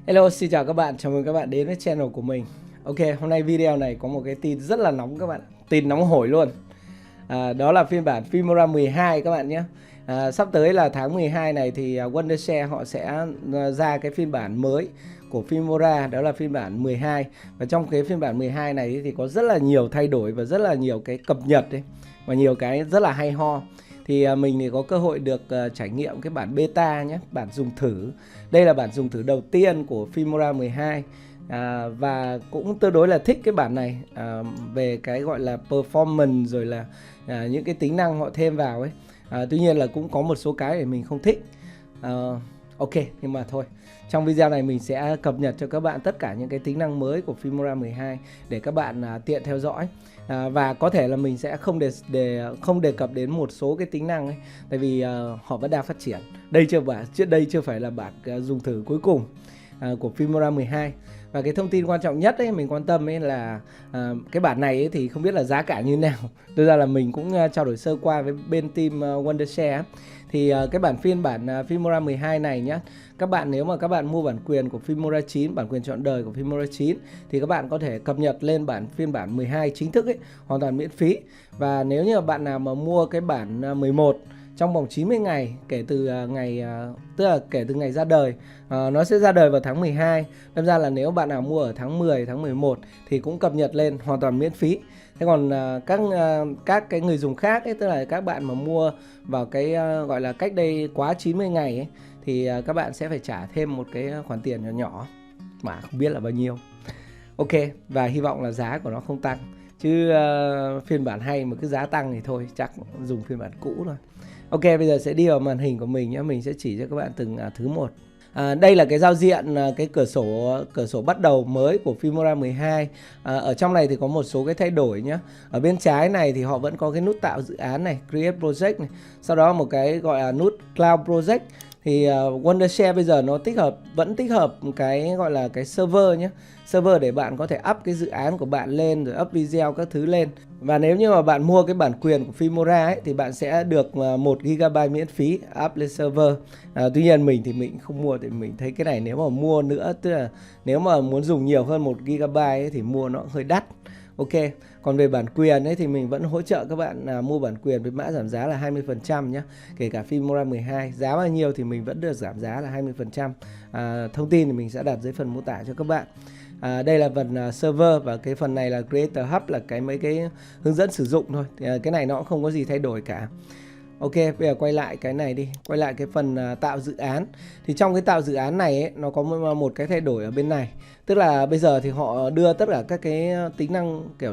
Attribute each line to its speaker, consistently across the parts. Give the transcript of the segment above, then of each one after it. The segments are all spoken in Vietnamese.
Speaker 1: Hello, xin chào các bạn, chào mừng các bạn đến với channel của mình. Ok, hôm nay video này có một cái tin rất là nóng các bạn, tin nóng hổi luôn. Đó là phiên bản Filmora 12 các bạn nhé. Sắp tới là tháng 12 này thì Wondershare họ sẽ ra cái phiên bản mới của Filmora, đó là phiên bản 12. Và trong cái phiên bản 12 này thì có rất là nhiều thay đổi và rất là nhiều cái cập nhật ấy, và nhiều cái rất là hay ho. Thì mình thì có cơ hội được trải nghiệm cái bản beta nhé, bản dùng thử. Đây là bản dùng thử đầu tiên của Filmora 12. Và cũng tương đối là thích cái bản này về cái gọi là performance rồi là những cái tính năng họ thêm vào ấy. Tuy nhiên là cũng có một số cái để mình không thích. Ok, nhưng mà thôi, trong video này mình sẽ cập nhật cho các bạn tất cả những cái tính năng mới của Filmora 12 để các bạn tiện theo dõi. Và có thể là mình sẽ không đề cập đến một số cái tính năng ấy, tại vì họ vẫn đang phát triển. Đây chưa phải là bản dùng thử cuối cùng của Filmora 12. Và cái thông tin quan trọng nhất ấy mình quan tâm ấy là cái bản này ấy thì không biết là giá cả như nào. Thực ra là mình cũng trao đổi sơ qua với bên team Wondershare. Thì cái phiên bản Filmora 12 này nhá, các bạn nếu mà các bạn mua bản quyền của Filmora 9, bản quyền trọn đời của Filmora 9 thì các bạn có thể cập nhật lên phiên bản 12 chính thức ấy, hoàn toàn miễn phí. Và nếu như bạn nào mà mua cái bản 11 trong vòng 90 ngày kể từ tức là kể từ ngày ra đời, nó sẽ ra đời vào tháng 12. Đâm ra là nếu bạn nào mua ở tháng 10, tháng 11 thì cũng cập nhật lên hoàn toàn miễn phí. Thế còn các cái người dùng khác ấy, tức là các bạn mà mua vào cái gọi là cách đây quá 90 ngày ấy, thì các bạn sẽ phải trả thêm một cái khoản tiền nhỏ nhỏ mà không biết là bao nhiêu. Ok, và hy vọng là giá của nó không tăng. Chứ phiên bản hay mà cứ giá tăng thì thôi, chắc dùng phiên bản cũ thôi. Ok, bây giờ sẽ đi vào màn hình của mình nhé. Mình sẽ chỉ cho các bạn từng thứ một. Đây là cái giao diện, cái cửa sổ bắt đầu mới của Filmora 12. Ở trong này thì có một số cái thay đổi nhé. Ở bên trái này thì họ vẫn có cái nút tạo dự án này, Create Project này. Sau đó một cái gọi là nút Cloud Project. Thì Wondershare bây giờ nó vẫn tích hợp cái gọi là cái server nhé. Server để bạn có thể up cái dự án của bạn lên, rồi up video các thứ lên. Và nếu như mà bạn mua cái bản quyền của Filmora ấy, thì bạn sẽ được 1 GB miễn phí up lên server. Tuy nhiên mình thì mình không mua, thì mình thấy cái này nếu mà mua nữa, tức là nếu mà muốn dùng nhiều hơn 1 GB ấy, thì mua nó hơi đắt. Ok, còn về bản quyền ấy thì mình vẫn hỗ trợ các bạn mua bản quyền với mã giảm giá là 20% nhé. Kể cả Filmora 12, giá bao nhiêu thì mình vẫn được giảm giá là 20%. Thông tin thì mình sẽ đặt dưới phần mô tả cho các bạn. Đây là phần server, và cái phần này là Creator Hub, là mấy cái hướng dẫn sử dụng thôi. Thì, cái này nó cũng không có gì thay đổi cả. Ok, bây giờ quay lại cái này đi, quay lại cái phần tạo dự án. Thì trong cái tạo dự án này ấy, nó có một cái thay đổi ở bên này. Tức là bây giờ thì họ đưa tất cả các cái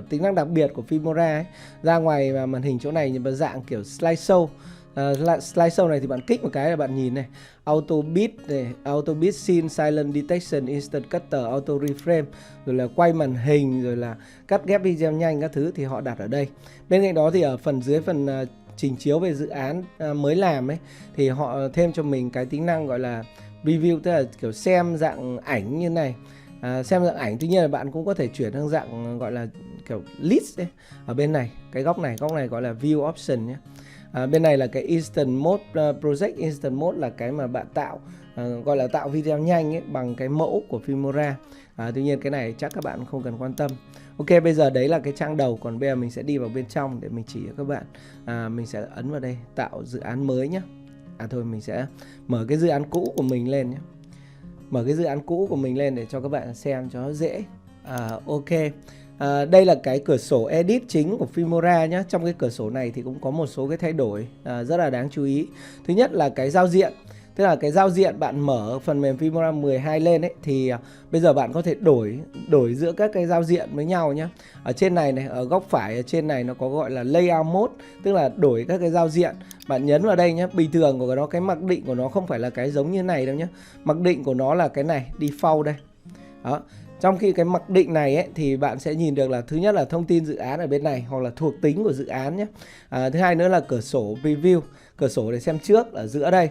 Speaker 1: tính năng đặc biệt của Filmora ấy, ra ngoài màn hình chỗ này như dạng kiểu slideshow. Slideshow này thì bạn kích một cái là bạn nhìn này, auto beat này, auto beat scene, silent detection, instant cutter, auto reframe, rồi là quay màn hình, rồi là cắt ghép video nhanh các thứ thì họ đặt ở đây. Bên cạnh đó thì ở dưới phần trình chiếu về dự án mới làm ấy, thì họ thêm cho mình cái tính năng gọi là preview, tức là kiểu xem dạng ảnh như này. Xem dạng ảnh, tuy nhiên là bạn cũng có thể chuyển sang dạng gọi là kiểu list ấy. Ở bên này, cái góc này gọi là view option nhé. Bên này là cái Instant Mode Project. Instant Mode là cái mà bạn tạo gọi là tạo video nhanh ấy, bằng cái mẫu của Filmora. Tuy nhiên cái này chắc các bạn không cần quan tâm. Ok, bây giờ đấy là cái trang đầu. Còn bây giờ mình sẽ đi vào bên trong để mình chỉ cho các bạn. Mình sẽ ấn vào đây, tạo dự án mới nhé. Thôi mình sẽ mở cái dự án cũ của mình lên nhé. Mở cái dự án cũ của mình lên để cho các bạn xem cho nó dễ. Ok. Đây là cái cửa sổ edit chính của Filmora nhé. Trong cái cửa sổ này thì cũng có một số cái thay đổi rất là đáng chú ý. Thứ nhất là cái giao diện. Tức là cái giao diện bạn mở phần mềm Filmora 12 lên ấy, thì bây giờ bạn có thể đổi giữa các cái giao diện với nhau nhé. Ở trên này này, ở góc phải ở trên này nó có gọi là layout mode, tức là đổi các cái giao diện. Bạn nhấn vào đây nhé. Bình thường của nó, cái mặc định của nó không phải là cái giống như này đâu nhé. Mặc định của nó là cái này, default đây. Đó. Trong khi cái mặc định này ấy, thì bạn sẽ nhìn được là thứ nhất là thông tin dự án ở bên này, hoặc là thuộc tính của dự án nhé. Thứ hai nữa là cửa sổ preview, cửa sổ để xem trước ở giữa đây.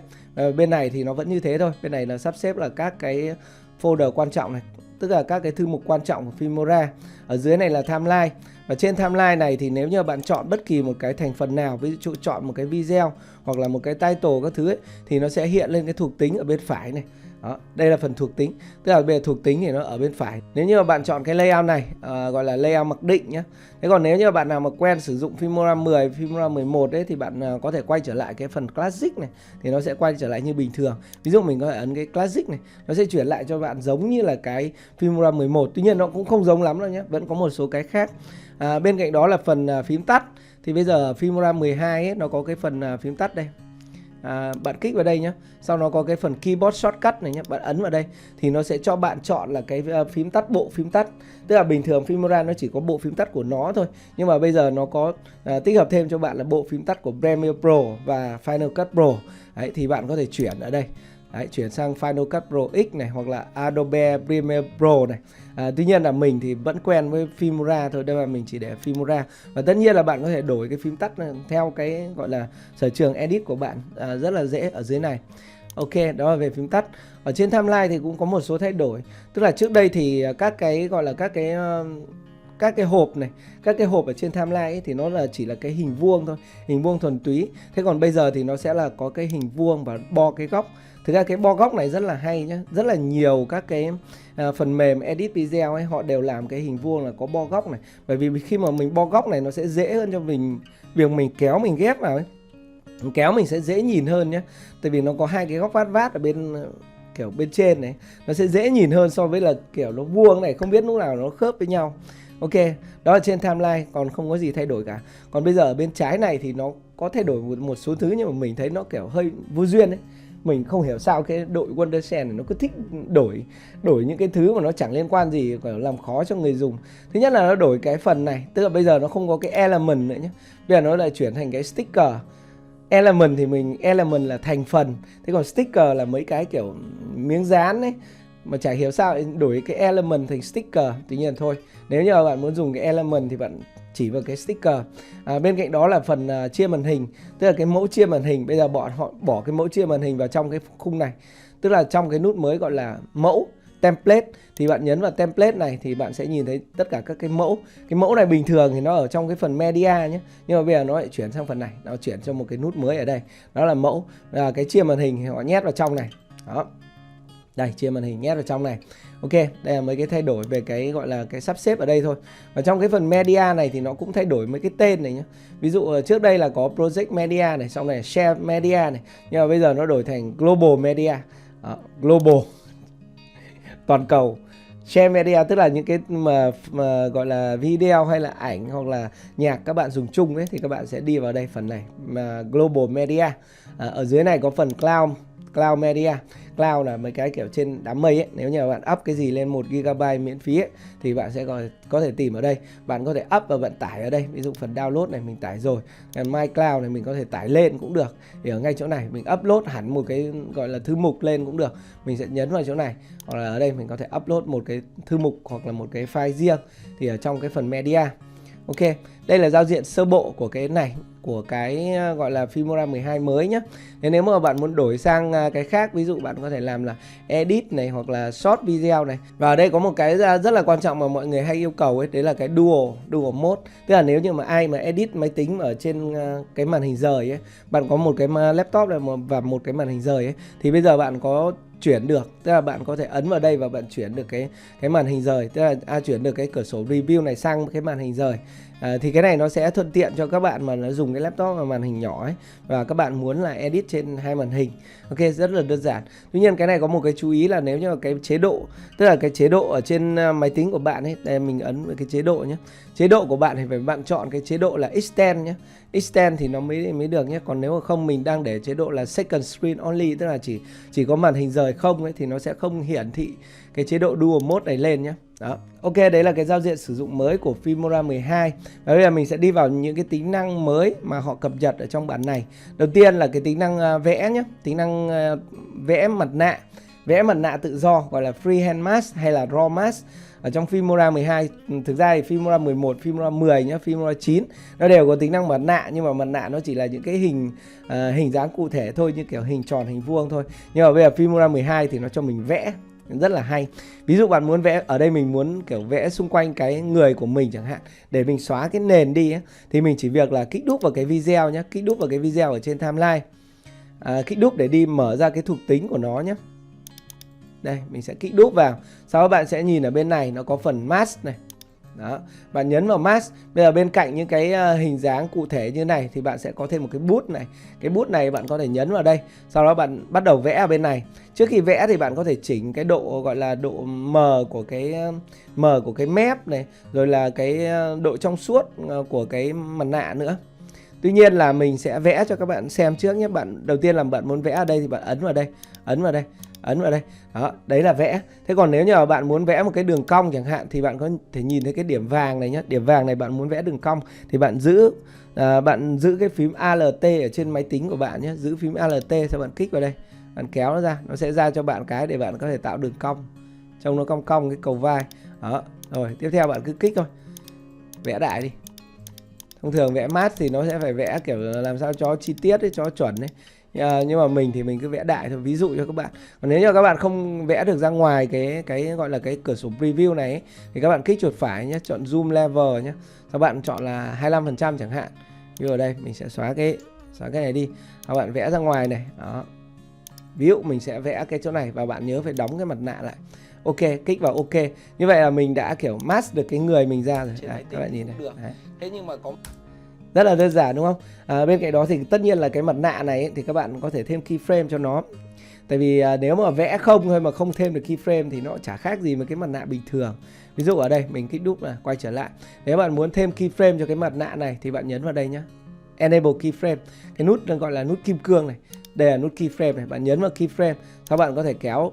Speaker 1: Bên này thì nó vẫn như thế thôi. Bên này là sắp xếp là các cái folder quan trọng này, tức là các cái thư mục quan trọng của Filmora. Ở dưới này là timeline. Và trên timeline này thì nếu như bạn chọn bất kỳ một cái thành phần nào, ví dụ chọn một cái video hoặc là một cái title các thứ ấy, thì nó sẽ hiện lên cái thuộc tính ở bên phải này. Đó, đây là phần thuộc tính. Tức là về thuộc tính thì nó ở bên phải. Nếu như mà bạn chọn cái layout này, gọi là layout mặc định nhé. Thế còn nếu như bạn nào mà quen sử dụng Filmora 10, Filmora 11 ấy, thì bạn có thể quay trở lại cái phần Classic này. Thì nó sẽ quay trở lại như bình thường. Ví dụ mình có thể ấn cái Classic này, nó sẽ chuyển lại cho bạn giống như là cái Filmora 11. Tuy nhiên nó cũng không giống lắm đâu nhé, vẫn có một số cái khác. Bên cạnh đó là phần phím tắt. Thì bây giờ Filmora 12 ấy, nó có cái phần phím tắt đây. Bạn kích vào đây nhé, sau nó có cái phần keyboard shortcut này nhé, bạn ấn vào đây thì nó sẽ cho bạn chọn là cái phím tắt, bộ phím tắt. Tức là bình thường Filmora nó chỉ có bộ phím tắt của nó thôi, nhưng mà bây giờ nó có tích hợp thêm cho bạn là bộ phím tắt của Premiere Pro và Final Cut Pro. Đấy, thì bạn có thể chuyển ở đây. Đấy, chuyển sang Final Cut Pro X này hoặc là Adobe Premiere Pro này. Tuy nhiên là mình thì vẫn quen với Filmora thôi, đây là mình chỉ để Filmora. Và tất nhiên là bạn có thể đổi cái phím tắt theo cái gọi là sở trường edit của bạn, rất là dễ ở dưới này. Ok, đó là về phím tắt. Ở trên timeline thì cũng có một số thay đổi. Tức là trước đây thì các cái gọi là các cái hộp này, các cái hộp ở trên timeline ấy, thì nó là chỉ là cái hình vuông thôi, hình vuông thuần túy. Thế còn bây giờ thì nó sẽ là có cái hình vuông và bo cái góc. Thực ra cái bo góc này rất là hay nhé. Rất là nhiều các cái phần mềm edit video ấy, họ đều làm cái hình vuông là có bo góc này. Bởi vì khi mà mình bo góc này nó sẽ dễ hơn cho mình, việc mình kéo mình ghép vào ấy, kéo mình sẽ dễ nhìn hơn nhé. Tại vì nó có hai cái góc vát vát ở bên kiểu bên trên này, nó sẽ dễ nhìn hơn so với là kiểu nó vuông này, không biết lúc nào nó khớp với nhau. Ok, đó là trên timeline, còn không có gì thay đổi cả. Còn bây giờ ở bên trái này thì nó có thay đổi một số thứ, nhưng mà mình thấy nó kiểu hơi vô duyên ấy. Mình không hiểu sao cái đội Wondershare này nó cứ thích đổi những cái thứ mà nó chẳng liên quan gì, làm khó cho người dùng. Thứ nhất là nó đổi cái phần này, tức là bây giờ nó không có cái element nữa nhé. Bây giờ nó lại chuyển thành cái sticker. Element thì element là thành phần, thế còn sticker là mấy cái kiểu miếng dán ấy. Mà chả hiểu sao đổi cái element thành sticker. Tuy nhiên thôi, nếu như bạn muốn dùng cái element thì bạn chỉ vào cái sticker. Bên cạnh đó là phần chia màn hình, tức là cái mẫu chia màn hình. Bây giờ họ bỏ cái mẫu chia màn hình vào trong cái khung này, tức là trong cái nút mới gọi là mẫu template. Thì bạn nhấn vào template này thì bạn sẽ nhìn thấy tất cả các cái mẫu. Cái mẫu này bình thường thì nó ở trong cái phần media nhé, nhưng mà bây giờ nó lại chuyển sang phần này, nó chuyển cho một cái nút mới ở đây, đó là mẫu. Cái chia màn hình thì họ nhét vào trong này. Đó, đây, chia màn hình nhét vào trong này. Ok, đây là mấy cái thay đổi về cái gọi là cái sắp xếp ở đây thôi. Và trong cái phần media này thì nó cũng thay đổi mấy cái tên này nhé. Ví dụ trước đây là có Project Media này, sau này Share Media này, nhưng mà bây giờ nó đổi thành Global Media. Global toàn cầu. Share Media tức là những cái mà gọi là video hay là ảnh hoặc là nhạc các bạn dùng chung ấy, thì các bạn sẽ đi vào đây phần này mà Global Media. Ở dưới này có phần Cloud Media. Cloud là mấy cái kiểu trên đám mây ấy. Nếu như bạn up cái gì lên 1 GB miễn phí ấy, thì bạn sẽ có thể tìm ở đây. Bạn có thể up và bạn tải ở đây. Ví dụ phần download này mình tải rồi, My Cloud này mình có thể tải lên cũng được. Thì ở ngay chỗ này mình upload hẳn một cái gọi là thư mục lên cũng được. Mình sẽ nhấn vào chỗ này, hoặc là ở đây mình có thể upload một cái thư mục hoặc là một cái file riêng. Thì ở trong cái phần media. Ok, đây là giao diện sơ bộ của cái này, của cái gọi là Filmora 12 mới nhé. Nếu mà bạn muốn đổi sang cái khác, ví dụ bạn có thể làm là edit này hoặc là short video này. Và ở đây có một cái rất là quan trọng mà mọi người hay yêu cầu ấy, đấy là cái dual mode. Tức là nếu như mà ai mà edit máy tính ở trên cái màn hình rời ấy, bạn có một cái laptop này và một cái màn hình rời ấy, thì bây giờ bạn có chuyển được, tức là bạn có thể ấn vào đây và bạn chuyển được cái màn hình rời, tức là chuyển được cái cửa sổ review này sang cái màn hình rời. Thì cái này nó sẽ thuận tiện cho các bạn mà nó dùng cái laptop và màn hình nhỏ ấy, và các bạn muốn là edit trên hai màn hình. Ok, rất là đơn giản. Tuy nhiên cái này có một cái chú ý là nếu như cái chế độ, tức là cái chế độ ở trên máy tính của bạn ấy, đây mình ấn vào cái chế độ nhé. Chế độ của bạn thì phải bạn chọn cái chế độ là Extend nhé. Extend thì nó mới được nhé. Còn nếu mà không, mình đang để chế độ là Second Screen Only, tức là chỉ có màn hình rời không ấy, thì nó sẽ không hiển thị cái chế độ Dual Mode này lên nhé. Đó. Ok, đấy là cái giao diện sử dụng mới của Filmora 12. Và bây giờ mình sẽ đi vào những cái tính năng mới mà họ cập nhật ở trong bản này. Đầu tiên là cái tính năng vẽ nhé. Tính năng vẽ mặt nạ. Vẽ mặt nạ tự do, gọi là Freehand Mask hay là Raw Mask. Ở trong Filmora 12, thực ra thì Filmora 11, Filmora 10 nhá, Filmora 9 nó đều có tính năng mặt nạ, nhưng mà mặt nạ nó chỉ là những cái hình dáng cụ thể thôi, như kiểu hình tròn, hình vuông thôi. Nhưng mà bây giờ Filmora 12 thì nó cho mình vẽ, rất là hay. Ví dụ bạn muốn vẽ, ở đây mình muốn kiểu vẽ xung quanh cái người của mình chẳng hạn, để mình xóa cái nền đi ấy, thì mình chỉ việc là kích đúp vào cái video nhé, kích đúp vào cái video ở trên timeline, kích đúp để đi mở ra cái thuộc tính của nó nhé. Đây, mình sẽ kích đúp vào. Sau đó bạn sẽ nhìn ở bên này nó có phần mask này. Đó, bạn nhấn vào mask. Bây giờ bên cạnh những cái hình dáng cụ thể như này thì bạn sẽ có thêm một cái bút này. Cái bút này bạn có thể nhấn vào đây. Sau đó bạn bắt đầu vẽ ở bên này. Trước khi vẽ thì bạn có thể chỉnh cái độ gọi là độ mờ của cái mép này, rồi là cái độ trong suốt của cái mặt nạ nữa. Tuy nhiên là mình sẽ vẽ cho các bạn xem trước nhé. Đầu tiên là bạn muốn vẽ ở đây thì bạn ấn vào đây, ấn vào đây, ấn vào đây. Đó, đấy là vẽ. Thế còn nếu như mà bạn muốn vẽ một cái đường cong chẳng hạn thì bạn có thể nhìn thấy cái điểm vàng này nhé. Điểm vàng này bạn muốn vẽ đường cong thì bạn giữ cái phím Alt ở trên máy tính của bạn nhé. Giữ phím Alt, sau bạn kích vào đây, bạn kéo nó ra, nó sẽ ra cho bạn cái để bạn có thể tạo đường cong, trông nó cong cong cái cầu vai. Đó, rồi tiếp theo bạn cứ kích thôi, vẽ đại đi. Thông thường vẽ mát thì nó sẽ phải vẽ kiểu làm sao cho chi tiết ấy, cho chuẩn ấy. Nhưng mà mình thì mình cứ vẽ đại thôi, ví dụ cho các bạn. Còn nếu như các bạn không vẽ được ra ngoài cái gọi là cái cửa sổ preview này ấy, thì các bạn kích chuột phải nhé, chọn zoom level nhé. Các bạn chọn là 25% chẳng hạn. Như ở đây mình sẽ xóa cái này đi. Các bạn vẽ ra ngoài này. Đó. Ví dụ mình sẽ vẽ cái chỗ này và bạn nhớ phải đóng cái mặt nạ lại. Ok, kích vào ok. Như vậy là mình đã kiểu mask được cái người mình ra rồi. Đấy, các bạn nhìn này. Đấy. Thế nhưng mà có rất là đơn giản đúng không? Bên cạnh đó thì tất nhiên là cái mặt nạ này ấy, thì các bạn có thể thêm keyframe cho nó. Tại vì nếu mà vẽ không thôi mà không thêm được keyframe thì nó chả khác gì với cái mặt nạ bình thường. Ví dụ ở đây mình kích đúp là quay trở lại. Nếu bạn muốn thêm keyframe cho cái mặt nạ này thì bạn nhấn vào đây nhé. Enable keyframe. Cái nút gọi là nút kim cương này. Đây là nút keyframe này. Bạn nhấn vào keyframe. Các bạn có thể kéo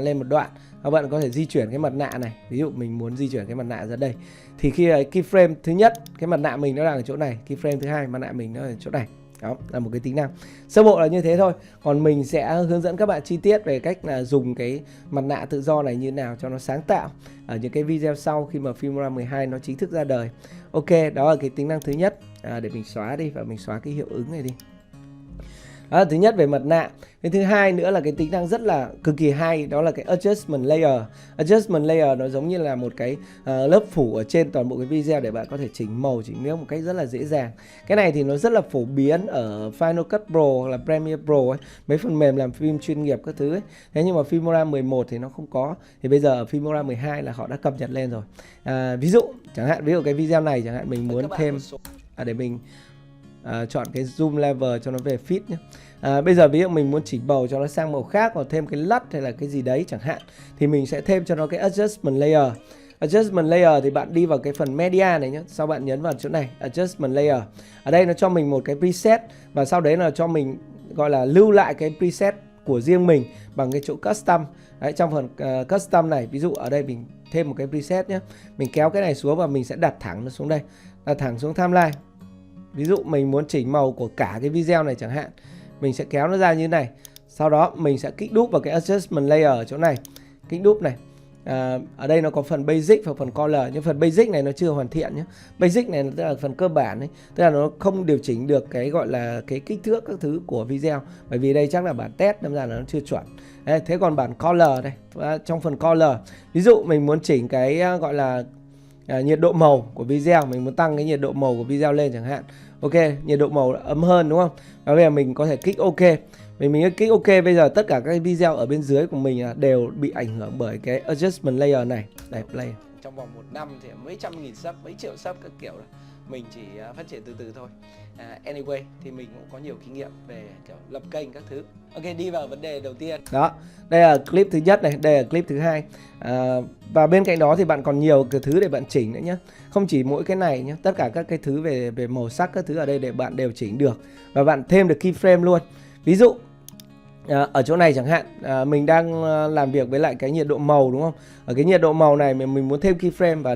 Speaker 1: lên một đoạn. Các bạn có thể di chuyển cái mặt nạ này. Ví dụ mình muốn di chuyển cái mặt nạ ra đây. Thì khi keyframe thứ nhất, cái mặt nạ mình nó đang ở chỗ này. Keyframe thứ hai, mặt nạ mình nó ở chỗ này. Đó là một cái tính năng. Sơ bộ là như thế thôi. Còn mình sẽ hướng dẫn các bạn chi tiết về cách là dùng cái mặt nạ tự do này như nào cho nó sáng tạo ở những cái video sau khi mà Filmora 12 nó chính thức ra đời. Ok, đó là cái tính năng thứ nhất. Để mình xóa đi và mình xóa cái hiệu ứng này đi. Đó là thứ nhất về mặt nạ. Cái thứ hai nữa là cái tính năng rất là cực kỳ hay, đó là cái adjustment layer. Adjustment layer nó giống như là một cái lớp phủ ở trên toàn bộ cái video để bạn có thể chỉnh màu, chỉnh miếng một cách rất là dễ dàng. Cái này thì nó rất là phổ biến ở Final Cut Pro hoặc là Premiere Pro ấy, mấy phần mềm làm phim chuyên nghiệp các thứ ấy. Thế nhưng mà Filmora 11 thì nó không có. Thì bây giờ ở Filmora 12 là họ đã cập nhật lên rồi. Ví dụ chẳng hạn, ví dụ cái video này chẳng hạn mình muốn thêm để mình chọn cái zoom level cho nó về fit nhé. Bây giờ ví dụ mình muốn chỉnh màu cho nó sang màu khác hoặc thêm cái LUT hay là cái gì đấy chẳng hạn, thì mình sẽ thêm cho nó cái adjustment layer. Adjustment layer thì bạn đi vào cái phần media này nhé, sau bạn nhấn vào chỗ này adjustment layer. Ở đây nó cho mình một cái preset và sau đấy là cho mình gọi là lưu lại cái preset của riêng mình bằng cái chỗ custom. Đấy, trong phần custom này, ví dụ ở đây mình thêm một cái preset nhé, mình kéo cái này xuống và mình sẽ đặt thẳng nó xuống đây, đặt thẳng xuống timeline. Ví dụ mình muốn chỉnh màu của cả cái video này chẳng hạn, mình sẽ kéo nó ra như thế này. Sau đó mình sẽ kích đúp vào cái adjustment layer ở chỗ này, kích đúp này. Ở đây nó có phần basic và phần color, nhưng phần basic này nó chưa hoàn thiện nhé. Basic này tức là phần cơ bản ấy, tức là nó không điều chỉnh được cái gọi là cái kích thước các thứ của video, bởi vì đây chắc là bản test đâm ra là nó chưa chuẩn. Đấy, thế còn bản color đây, trong phần color, ví dụ mình muốn chỉnh cái gọi là nhiệt độ màu của video, mình muốn tăng cái nhiệt độ màu của video lên chẳng hạn. Ok, nhiệt độ màu ấm hơn đúng không? Và bây giờ mình có thể kích OK. Mình kích OK, bây giờ tất cả các video ở bên dưới của mình đều bị ảnh hưởng bởi cái adjustment layer này. Đây, play. Trong vòng 1 năm thì mấy trăm nghìn sub, mấy triệu sub các kiểu, mình chỉ phát triển từ từ thôi. Anyway thì mình cũng có nhiều kinh nghiệm về kiểu lập kênh các thứ. Ok, đi vào vấn đề đầu tiên. Đó, đây là clip thứ nhất này, đây là clip thứ hai. Và bên cạnh đó thì bạn còn nhiều cái thứ để bạn chỉnh nữa nhé. Không chỉ mỗi cái này nhé, tất cả các cái thứ về màu sắc các thứ ở đây để bạn đều chỉnh được. Và bạn thêm được keyframe luôn. Ví dụ ở chỗ này chẳng hạn, mình đang làm việc với lại cái nhiệt độ màu đúng không? Ở cái nhiệt độ màu này mình muốn thêm keyframe và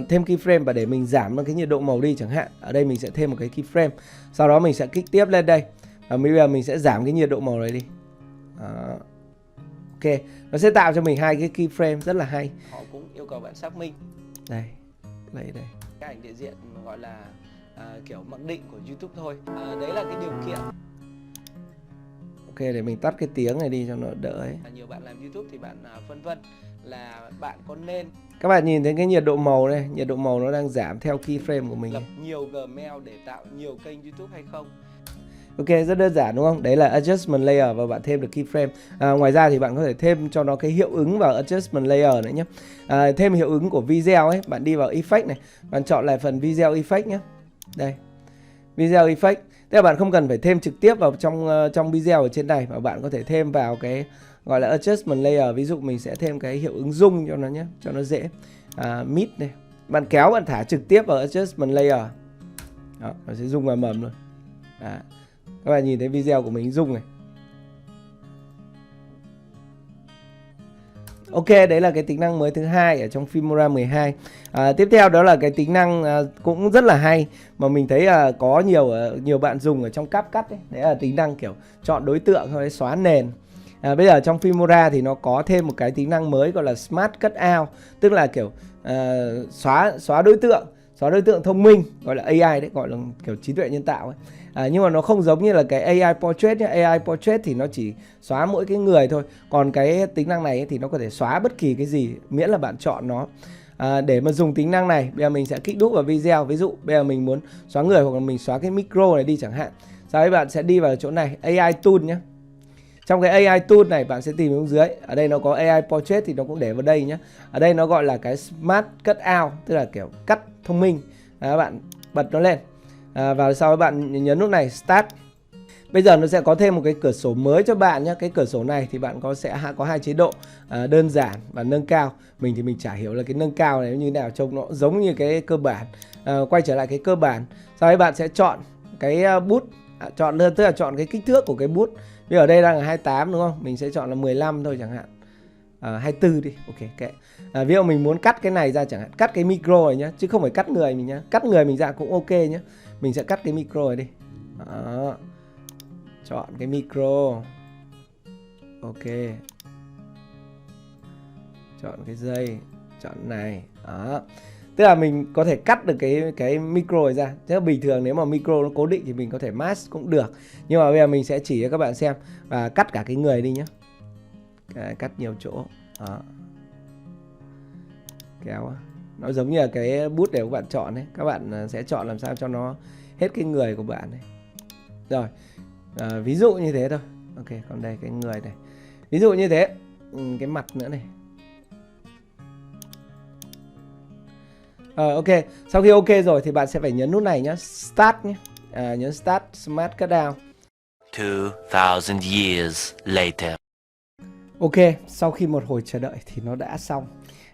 Speaker 1: thêm keyframe và để mình giảm cái nhiệt độ màu đi chẳng hạn. Ở đây mình sẽ thêm một cái keyframe. Sau đó mình sẽ kích tiếp lên đây. Và bây giờ mình sẽ giảm cái nhiệt độ màu này đi. Ok, nó sẽ tạo cho mình hai cái keyframe rất là hay. Họ cũng yêu cầu bạn xác minh. Đây, lấy đây. Cái ảnh địa diện gọi là kiểu mặc định của YouTube thôi. Đấy là cái điều kiện. Ok, để mình tắt cái tiếng này đi cho nó đỡ ấy. Nhiều bạn làm YouTube thì bạn phân vân là bạn có nên, các bạn nhìn thấy cái nhiệt độ màu này, nhiệt độ màu nó đang giảm theo keyframe của mình. Lập nhiều Gmail để tạo nhiều kênh YouTube hay không? Ok, rất đơn giản đúng không? Đấy là adjustment layer và bạn thêm được keyframe. Ngoài ra thì bạn có thể thêm cho nó cái hiệu ứng vào adjustment layer nữa nhé. Thêm hiệu ứng của video ấy, bạn đi vào effect này, bạn chọn lại phần video effect nhé. Đây, video effect. Tức là bạn không cần phải thêm trực tiếp vào trong video ở trên này, mà bạn có thể thêm vào cái gọi là adjustment layer. Ví dụ mình sẽ thêm cái hiệu ứng zoom cho nó nhé, cho nó dễ. Mid này, bạn kéo bạn thả trực tiếp vào adjustment layer. Đó, nó sẽ zoom vào mầm luôn. Các bạn nhìn thấy video của mình zoom này. Ok, đấy là cái tính năng mới thứ hai ở trong Filmora 12. Tiếp theo đó là cái tính năng cũng rất là hay mà mình thấy có nhiều bạn dùng ở trong CapCut ấy. Đấy là tính năng kiểu chọn đối tượng hay xóa nền. Bây giờ trong Filmora thì nó có thêm một cái tính năng mới gọi là Smart Cutout, tức là kiểu xóa đối tượng thông minh, gọi là AI đấy, gọi là kiểu trí tuệ nhân tạo ấy. Nhưng mà nó không giống như là cái AI Portrait nhé. AI Portrait thì nó chỉ xóa mỗi cái người thôi. Còn cái tính năng này thì nó có thể xóa bất kỳ cái gì miễn là bạn chọn nó. Để mà dùng tính năng này, bây giờ mình sẽ kích đúp vào video. Ví dụ bây giờ mình muốn xóa người hoặc là mình xóa cái micro này đi chẳng hạn. Sau đấy bạn sẽ đi vào chỗ này, AI Tool nhé. Trong cái AI Tool này bạn sẽ tìm xuống dưới. Ở đây nó có AI Portrait thì nó cũng để vào đây nhé. Ở đây nó gọi là cái Smart Cutout, tức là kiểu cắt thông minh. Bạn bật nó lên. Và sau đó bạn nhấn nút này Start. Bây giờ nó sẽ có thêm một cái cửa sổ mới cho bạn nhé. Cái cửa sổ này thì bạn sẽ có hai chế độ, đơn giản và nâng cao. Mình thì mình chả hiểu là cái nâng cao này như thế nào, trông nó giống như cái cơ bản. Quay trở lại cái cơ bản. Sau đấy bạn sẽ chọn cái bút, tức là chọn cái kích thước của cái bút. Vì ở đây đang là 28 đúng không? Mình sẽ chọn là 15 thôi chẳng hạn. 24 đi, ok kệ. Ví dụ mình muốn cắt cái này ra chẳng hạn, cắt cái micro này nhá, chứ không phải cắt người mình nhá. Cắt người mình ra cũng ok nhá. Mình sẽ cắt cái micro này đi. Đó. Chọn cái micro. Ok. Chọn cái dây, chọn này. Đó. Tức là mình có thể cắt được cái micro này ra. Chứ bình thường nếu mà micro nó cố định thì mình có thể mask cũng được. Nhưng mà bây giờ mình sẽ chỉ cho các bạn xem và cắt cả cái người đi nhé. Cắt nhiều chỗ. Đó. Kéo. Nó giống như là cái bút để các bạn chọn ấy. Các bạn sẽ chọn làm sao cho nó hết cái người của bạn này. Rồi. Ví dụ như thế thôi. Ok, còn đây cái người này. Ví dụ như thế. Cái mặt nữa này. Ok, sau khi ok rồi thì bạn sẽ phải nhấn nút này nhé, Start nhé. Nhấn Start Smart Cutout.
Speaker 2: 2000 years later.
Speaker 1: Ok, sau khi một hồi chờ đợi thì nó đã xong.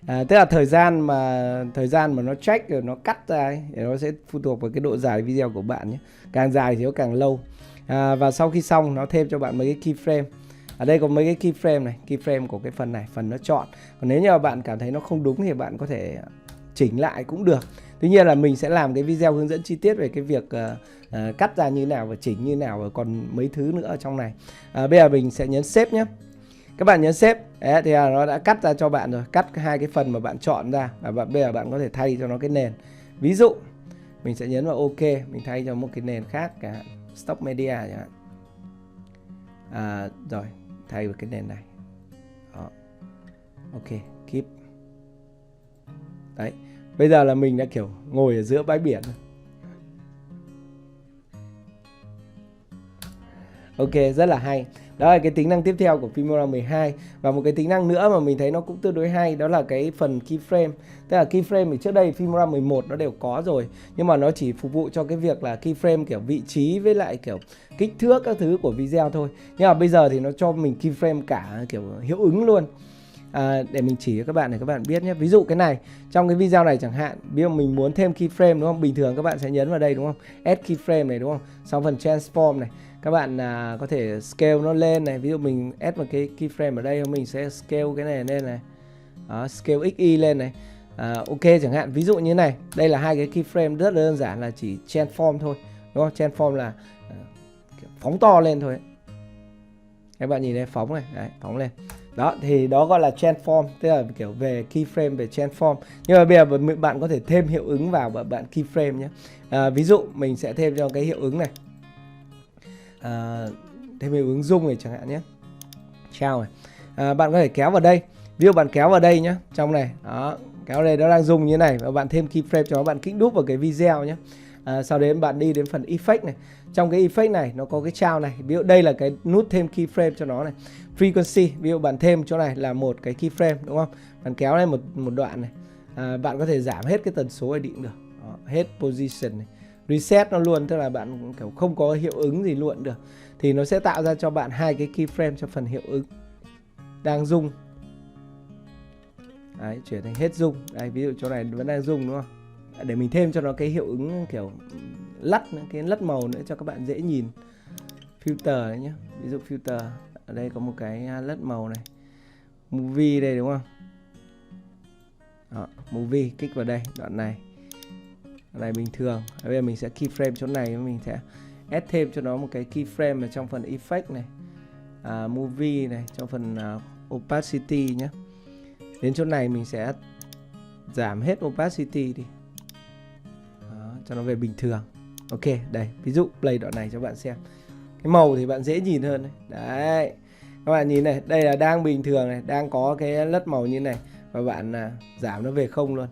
Speaker 1: Tức là thời gian mà nó check rồi nó cắt ra ấy, thì nó sẽ phụ thuộc vào cái độ dài video của bạn nhé. Càng dài thì nó càng lâu. Và sau khi xong nó thêm cho bạn mấy cái keyframe. Ở đây có mấy cái keyframe này, keyframe của cái phần này, phần nó chọn. Còn nếu như mà bạn cảm thấy nó không đúng thì bạn có thể chỉnh lại cũng được. Tuy nhiên là mình sẽ làm cái video hướng dẫn chi tiết về cái việc cắt ra như nào và chỉnh như nào, và còn mấy thứ nữa ở trong này. Bây giờ mình sẽ nhấn Save nhé. Các bạn nhấn Save. Đấy, thì nó đã cắt ra cho bạn rồi. Cắt hai cái phần mà bạn chọn ra. Và bây giờ bạn có thể thay cho nó cái nền. Ví dụ mình sẽ nhấn vào OK. Mình thay cho một cái nền khác, cả Stock Media chẳng hạn. Rồi, thay vào cái nền này. Đó. Ok, Keep. Đấy. Bây giờ là mình đã kiểu ngồi ở giữa bãi biển. Ok, rất là hay. Đó là cái tính năng tiếp theo của Filmora 12. Và một cái tính năng nữa mà mình thấy nó cũng tương đối hay, đó là cái phần keyframe. Tức là keyframe thì trước đây Filmora 11 nó đều có rồi, nhưng mà nó chỉ phục vụ cho cái việc là keyframe kiểu vị trí với lại kiểu kích thước các thứ của video thôi. Nhưng mà bây giờ thì nó cho mình keyframe cả kiểu hiệu ứng luôn. Để mình chỉ cho các bạn để các bạn biết nhé. Ví dụ cái này, trong cái video này chẳng hạn, ví dụ mình muốn thêm keyframe đúng không? Bình thường các bạn sẽ nhấn vào đây đúng không? Add keyframe này đúng không? Sau phần transform này, các bạn có thể scale nó lên này. Ví dụ mình add một cái keyframe ở đây, mình sẽ scale cái này lên này. Đó, scale XY lên này. Ok chẳng hạn, ví dụ như này. Đây là hai cái keyframe rất là đơn giản, là chỉ transform thôi, đúng không? Transform là phóng to lên thôi. Các bạn nhìn đây, phóng này, đấy, phóng lên. Đó, thì đó gọi là transform, tức là kiểu về keyframe, về transform. Nhưng mà bây giờ bạn có thể thêm hiệu ứng vào bạn keyframe nhé. Ví dụ mình sẽ thêm cho cái hiệu ứng này, thêm hiệu ứng zoom này chẳng hạn nhé. Chào này. Bạn có thể kéo vào đây. Ví dụ bạn kéo vào đây nhé, trong này, đó, kéo đây nó đang zoom như thế này, và bạn thêm keyframe cho nó, bạn kích đúp vào cái video nhé. Sau đấy bạn đi đến phần effect này. Trong cái effect này nó có cái child này, ví dụ đây là cái nút thêm keyframe cho nó này. Frequency, ví dụ bạn thêm chỗ này là một cái keyframe đúng không? Bạn kéo lên một đoạn này. Bạn có thể giảm hết cái tần số này định được. Đó, hết position này. Reset nó luôn, tức là bạn kiểu không có hiệu ứng gì luôn được. Thì nó sẽ tạo ra cho bạn 2 cái keyframe cho phần hiệu ứng. Đang rung. Đấy, chuyển thành hết rung. Đây, ví dụ chỗ này vẫn đang rung đúng không? Để mình thêm cho nó cái hiệu ứng kiểu cái lất màu nữa cho các bạn dễ nhìn. Filter đấy nhé. Ví dụ filter, ở đây có một cái lất màu này. Movie đây đúng không? Đó, movie, kích vào đây, đoạn này. Đoạn này bình thường. Bây giờ mình sẽ keyframe chỗ này, mình sẽ add thêm cho nó một cái keyframe ở trong phần effect này. Movie này, trong phần opacity nhé. Đến chỗ này mình sẽ giảm hết opacity đi. Đó, cho nó về bình thường. Ok, đây, ví dụ play đoạn này cho bạn xem. Cái màu thì bạn dễ nhìn hơn đấy. Đấy, các bạn nhìn này, đây là đang bình thường này, đang có cái lất màu như này. Và bạn giảm nó về không luôn.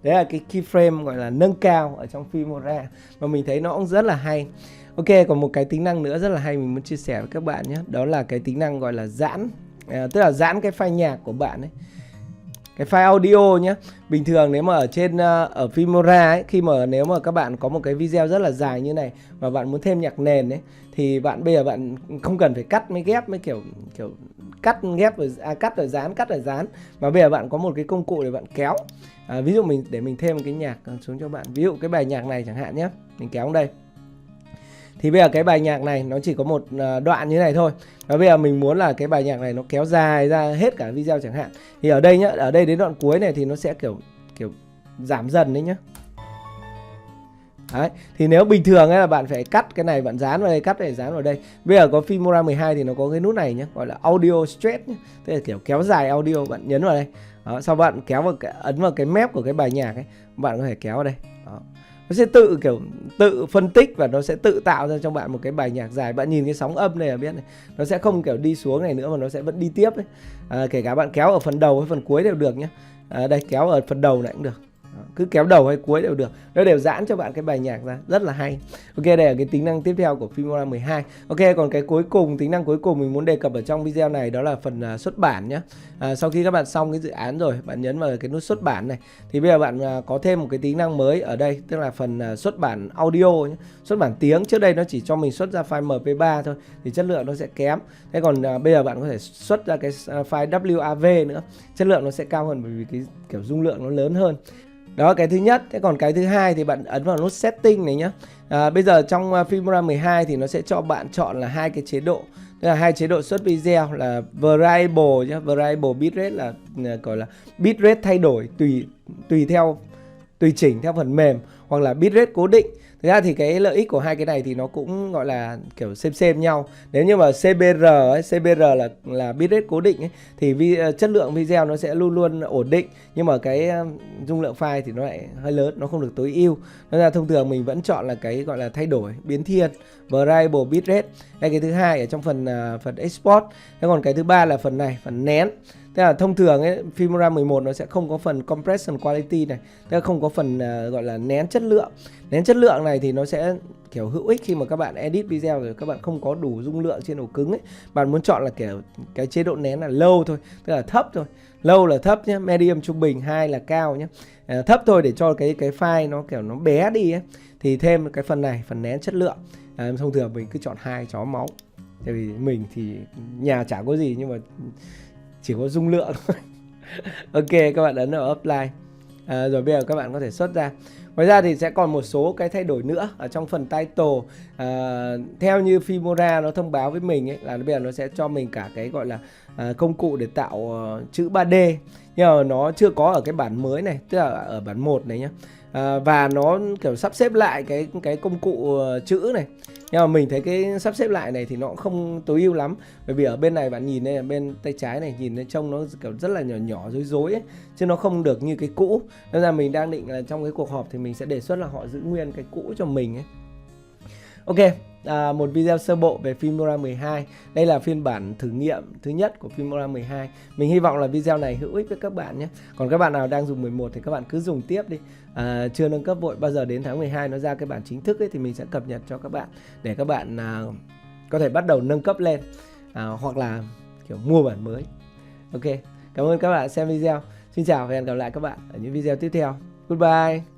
Speaker 1: Đấy là cái keyframe gọi là nâng cao ở trong Filmora. Và mình thấy nó cũng rất là hay. Ok, còn một cái tính năng nữa rất là hay mình muốn chia sẻ với các bạn nhé. Đó là cái tính năng gọi là giãn. Tức là giãn cái file nhạc của bạn ấy. Cái file audio nhé. Bình thường nếu mà ở trên ở Filmora ấy, khi mà nếu mà các bạn có một cái video rất là dài như này và bạn muốn thêm nhạc nền ấy, thì bây giờ bạn không cần phải cắt mới ghép, mới kiểu cắt ghép rồi cắt rồi dán, mà bây giờ bạn có một cái công cụ để bạn kéo. Ví dụ để mình thêm một cái nhạc xuống cho bạn. Ví dụ cái bài nhạc này chẳng hạn nhé, mình kéo đây. Thì bây giờ cái bài nhạc này nó chỉ có một đoạn như này thôi. Và bây giờ mình muốn là cái bài nhạc này nó kéo dài ra hết cả video chẳng hạn. Thì ở đây nhá, ở đây đến đoạn cuối này thì nó sẽ kiểu giảm dần đấy nhá. Đấy, thì nếu bình thường ấy là bạn phải cắt cái này, bạn dán vào đây, cắt cái này dán vào đây. Bây giờ có Filmora 12 thì nó có cái nút này nhé, gọi là audio stretch nhé. Tức là kiểu kéo dài audio, bạn nhấn vào đây. Đó, sau bạn kéo vào ấn vào cái mép của cái bài nhạc ấy, bạn có thể kéo vào đây. Đó. Nó sẽ tự phân tích và nó sẽ tự tạo ra cho bạn một cái bài nhạc dài. Bạn nhìn cái sóng âm này là biết này, nó sẽ không kiểu đi xuống này nữa mà nó sẽ vẫn đi tiếp ấy. Kể cả bạn kéo ở phần đầu hay phần cuối đều được nhé. Đây, kéo ở phần đầu này cũng được. Cứ kéo đầu hay cuối đều được. Nó đều giãn cho bạn cái bài nhạc ra. Rất là hay. Ok, đây là cái tính năng tiếp theo của Filmora 12. Ok, còn cái cuối cùng, tính năng cuối cùng mình muốn đề cập ở trong video này, đó là phần xuất bản nhé. Sau khi các bạn xong cái dự án rồi, bạn nhấn vào cái nút xuất bản này. Thì bây giờ bạn có thêm một cái tính năng mới ở đây, tức là phần xuất bản audio nhé. Xuất bản tiếng, trước đây nó chỉ cho mình xuất ra file MP3 thôi, thì chất lượng nó sẽ kém. Thế còn bây giờ bạn có thể xuất ra cái file WAV nữa, chất lượng nó sẽ cao hơn bởi vì cái kiểu dung lượng nó lớn hơn. Đó, cái thứ nhất. Thế còn cái thứ hai thì bạn ấn vào nút setting này nhé. Bây giờ trong Filmora 12 thì nó sẽ cho bạn chọn là 2 cái chế độ. Tức là 2 chế độ xuất video là variable nhé. Variable bitrate là gọi là bitrate thay đổi tùy chỉnh theo phần mềm, hoặc là bitrate cố định. Thực ra thì cái lợi ích của hai cái này thì nó cũng gọi là kiểu xem nhau. Nếu như mà CBR là bitrate cố định ấy, thì chất lượng video nó sẽ luôn luôn ổn định. Nhưng mà cái dung lượng file thì nó lại hơi lớn, nó không được tối ưu. Nên là thông thường mình vẫn chọn là cái gọi là thay đổi biến thiên, variable bitrate. Đây, cái thứ hai ở trong phần export. Thế còn cái thứ ba là phần này, phần nén. Tức là thông thường ấy, Filmora 11 nó sẽ không có phần compression quality này, tức là không có phần gọi là nén chất lượng. Nén chất lượng này thì nó sẽ kiểu hữu ích khi mà các bạn edit video rồi các bạn không có đủ dung lượng trên ổ cứng ấy. Bạn muốn chọn là kiểu cái chế độ nén là low thôi, tức là thấp thôi. Low là thấp nhé, medium trung bình, high là cao nhé. Thấp thôi để cho cái file nó kiểu nó bé đi ấy. Thì thêm cái phần này, phần nén chất lượng. Thông thường mình cứ chọn 2 chó máu. Tại vì mình thì nhà chả có gì nhưng mà chỉ có dung lượng thôi. Ok, các bạn ấn vào apply. Rồi bây giờ các bạn có thể xuất ra. Ngoài ra thì sẽ còn một số cái thay đổi nữa ở trong phần title. Theo như Filmora nó thông báo với mình ấy, là bây giờ nó sẽ cho mình cả cái gọi là công cụ để tạo chữ 3D. Nhưng mà nó chưa có ở cái bản mới này, tức là ở bản 1 này nhé. Và nó kiểu sắp xếp lại cái công cụ chữ này. Nhưng mà mình thấy cái sắp xếp lại này thì nó cũng không tối ưu lắm. Bởi vì ở bên này bạn nhìn đây, bên tay trái này nhìn thấy trông nó kiểu rất là nhỏ rối ấy, chứ nó không được như cái cũ. Nên là mình đang định là trong cái cuộc họp thì mình sẽ đề xuất là họ giữ nguyên cái cũ cho mình ấy. Ok, một video sơ bộ về Filmora 12. Đây là phiên bản thử nghiệm thứ nhất của Filmora 12. Mình hy vọng là video này hữu ích với các bạn nhé. Còn các bạn nào đang dùng 11 thì các bạn cứ dùng tiếp đi. Chưa nâng cấp vội, bao giờ đến tháng 12 nó ra cái bản chính thức ấy, thì mình sẽ cập nhật cho các bạn để các bạn có thể bắt đầu nâng cấp lên, hoặc là kiểu mua bản mới. Ok, cảm ơn các bạn xem video. Xin chào và hẹn gặp lại các bạn ở những video tiếp theo. Goodbye.